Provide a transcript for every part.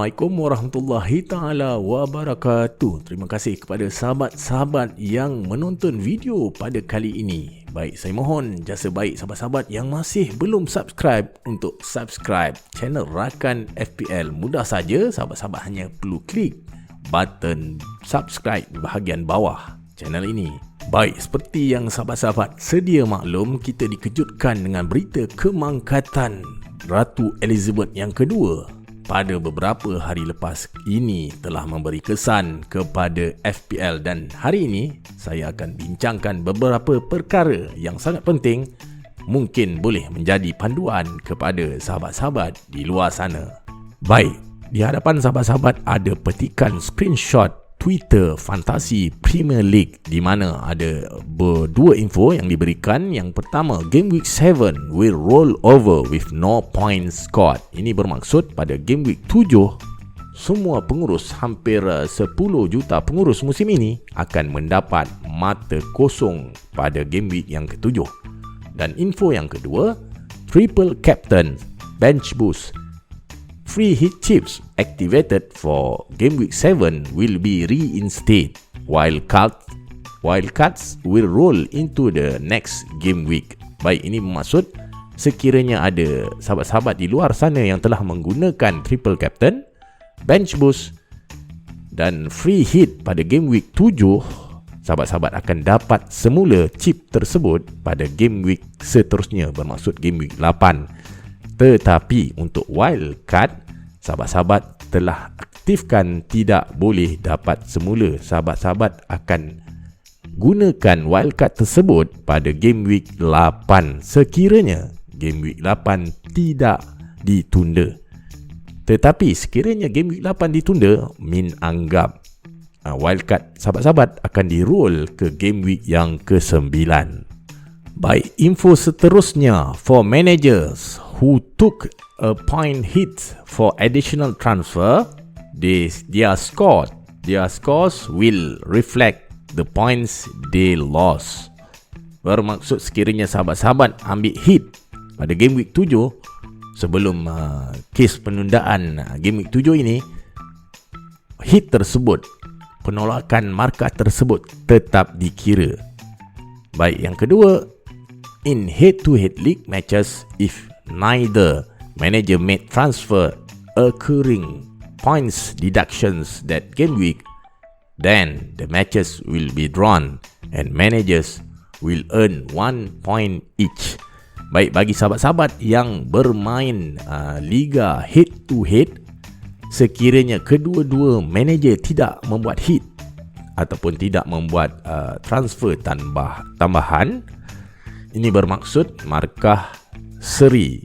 Assalamualaikum warahmatullahi taala wabarakatuh. Terima kasih kepada sahabat-sahabat yang menonton video pada kali ini. Baik, saya mohon jasa baik sahabat-sahabat yang masih belum subscribe untuk subscribe channel Rakan FPL. Mudah saja, sahabat-sahabat hanya perlu klik button subscribe di bahagian bawah channel ini. Baik, seperti yang sahabat-sahabat sedia maklum, kita dikejutkan dengan berita kemangkatan Ratu Elizabeth yang kedua pada beberapa hari lepas ini telah memberi kesan kepada FPL, dan hari ini saya akan bincangkan beberapa perkara yang sangat penting mungkin boleh menjadi panduan kepada sahabat-sahabat di luar sana. Baik, di hadapan sahabat-sahabat ada petikan screenshot Twitter Fantasi Premier League di mana ada dua info yang diberikan. Yang pertama, Game Week 7 will roll over with no points scored. Ini bermaksud pada Game Week 7 semua pengurus, hampir 10 juta pengurus musim ini akan mendapat mata kosong pada Game Week yang ke-7. Dan info yang kedua, Triple Captain Bench Boost Free hit chips activated for Game Week 7 will be reinstated. Wildcards will roll into the next game week. Baik, ini bermaksud sekiranya ada sahabat-sahabat di luar sana yang telah menggunakan Triple Captain, Bench Boost dan Free Hit pada Game Week 7, sahabat-sahabat akan dapat semula chip tersebut pada Game Week seterusnya, bermaksud Game Week 8. Tetapi untuk wildcard, sahabat-sahabat telah aktifkan tidak boleh dapat semula. Sahabat-sahabat akan gunakan wildcard tersebut pada Game Week 8 sekiranya Game Week 8 tidak ditunda. Tetapi sekiranya Game Week 8 ditunda, Min anggap wildcard sahabat-sahabat akan di-roll ke Game Week yang ke-9. Baik, info seterusnya for managers who took a point hit for additional transfer, their scores will reflect the points they lost. Bermaksud sekiranya sahabat-sahabat ambil hit pada Game Week 7 sebelum kes penundaan Game Week 7 ini, hit tersebut, penolakan markah tersebut tetap dikira. Baik, yang kedua, in head-to-head league matches, if neither manager made transfer occurring points deductions that game week, then the matches will be drawn and managers will earn 1 point each. Baik, bagi sahabat-sahabat yang bermain liga head to head, sekiranya kedua-dua manager tidak membuat hit ataupun tidak membuat transfer tambahan, ini bermaksud markah seri.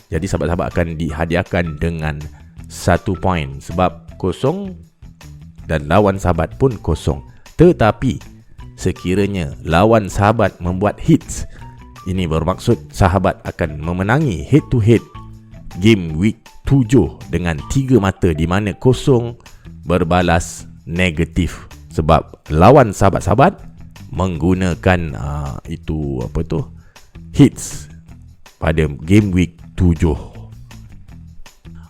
Jadi sahabat-sahabat akan dihadiahkan dengan 1 poin sebab kosong dan lawan sahabat pun kosong. Tetapi sekiranya lawan sahabat membuat hits, ini bermaksud sahabat akan memenangi head to head Game Week 7 dengan 3 mata, di mana kosong berbalas negatif sebab lawan sahabat-sahabat menggunakan hits pada Game Week 7.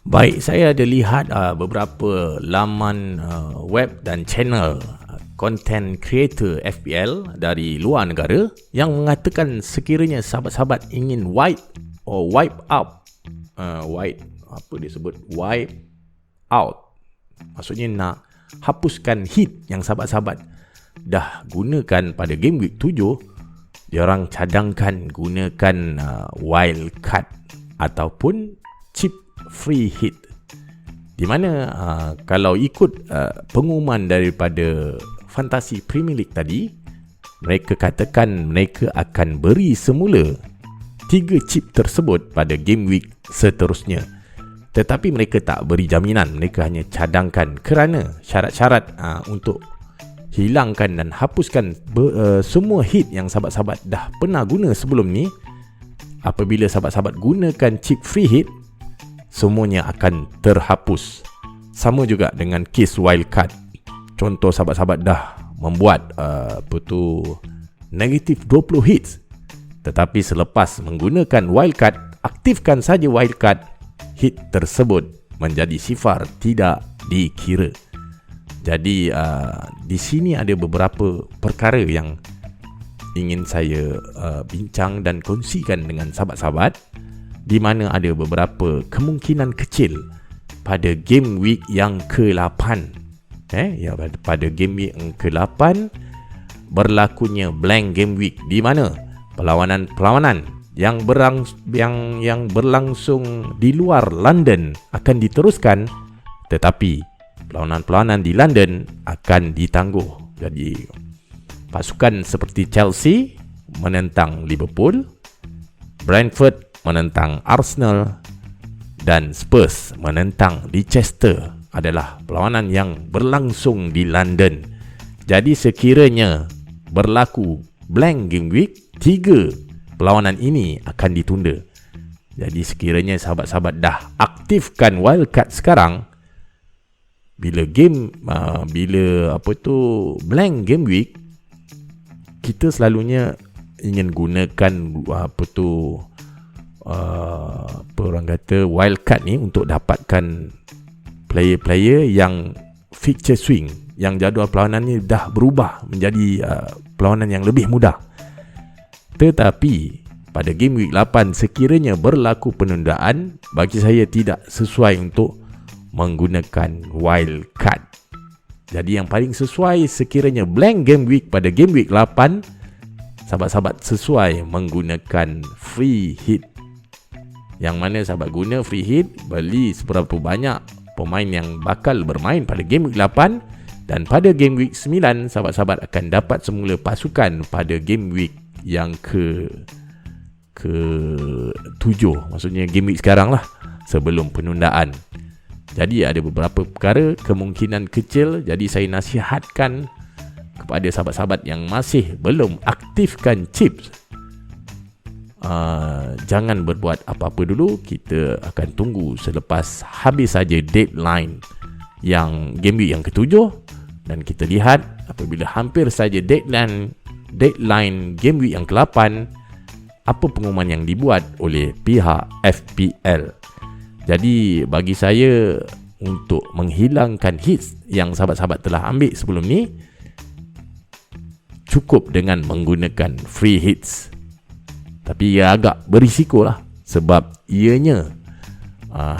Baik, saya ada lihat beberapa laman web dan channel content creator FPL dari luar negara yang mengatakan sekiranya sahabat-sahabat ingin wipe out, maksudnya nak hapuskan hit yang sahabat-sahabat dah gunakan pada Game Week 7, diorang cadangkan gunakan wildcard ataupun chip free hit, di mana kalau ikut pengumuman daripada Fantasi Premier League tadi, mereka katakan mereka akan beri semula 3 chip tersebut pada Game Week seterusnya. Tetapi mereka tak beri jaminan, mereka hanya cadangkan kerana syarat-syarat untuk hilangkan dan hapuskan semua hit yang sahabat-sahabat dah pernah guna sebelum ni. Apabila sahabat-sahabat gunakan chip free hit, semuanya akan terhapus. Sama juga dengan case wildcard. Contoh, sahabat-sahabat dah membuat negatif 20 hits, tetapi selepas menggunakan wildcard, aktifkan saja wildcard, hit tersebut menjadi sifar tidak dikira. Jadi di sini ada beberapa perkara yang ingin saya bincang dan kongsikan dengan sahabat-sahabat, di mana ada beberapa kemungkinan kecil pada game week yang ke-8. Pada game week yang ke-8 berlakunya blank game week, di mana perlawanan yang berlangsung di luar London akan diteruskan, tetapi perlawanan di London akan ditangguh. Jadi pasukan seperti Chelsea menentang Liverpool, Brentford menentang Arsenal, dan Spurs menentang Leicester adalah perlawanan yang berlangsung di London. Jadi sekiranya berlaku blank game week, 3 perlawanan ini akan ditunda. Jadi sekiranya sahabat-sahabat dah aktifkan wildcard sekarang, bila blank game week, kita selalunya ingin gunakan wildcard ni untuk dapatkan player-player yang fixture swing, yang jadual perlawanannya dah berubah menjadi perlawanan yang lebih mudah. Tetapi pada game week 8 sekiranya berlaku penundaan, bagi saya tidak sesuai untuk menggunakan wildcard. Jadi yang paling sesuai sekiranya blank game week pada game week 8, sahabat-sahabat sesuai menggunakan free hit. Yang mana sahabat guna free hit, beli seberapa banyak pemain yang bakal bermain pada game week 8, dan pada game week 9 sahabat-sahabat akan dapat semula pasukan pada game week yang ke-7, maksudnya game week sekarang lah, sebelum penundaan. Jadi ada beberapa perkara kemungkinan kecil, jadi saya nasihatkan kepada sahabat-sahabat yang masih belum aktifkan chips, jangan berbuat apa-apa dulu. Kita akan tunggu selepas habis saja deadline yang game week yang ke-7, dan kita lihat apabila hampir saja deadline game week yang ke-8, apa pengumuman yang dibuat oleh pihak FPL. Jadi bagi saya, untuk menghilangkan hits yang sahabat-sahabat telah ambil sebelum ni, cukup dengan menggunakan free hits. Tapi ia agak berisiko lah, sebab ianya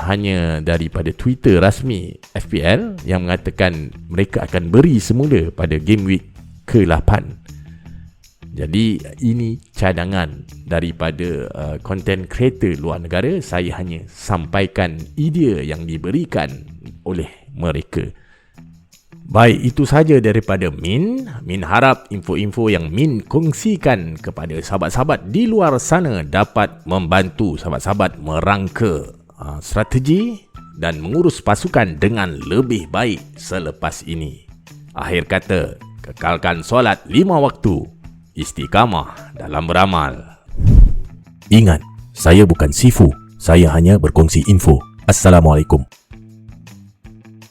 hanya daripada Twitter rasmi FPL yang mengatakan mereka akan beri semula pada game week ke-8. Jadi ini cadangan daripada content creator luar negara. Saya hanya sampaikan idea yang diberikan oleh mereka. Baik, itu saja daripada Min. Min harap info-info yang Min kongsikan kepada sahabat-sahabat di luar sana dapat membantu sahabat-sahabat merangka strategi dan mengurus pasukan dengan lebih baik selepas ini. Akhir kata, kekalkan solat 5 waktu, istiqamah dalam beramal. Ingat, saya bukan Sifu, saya hanya berkongsi info. Assalamualaikum.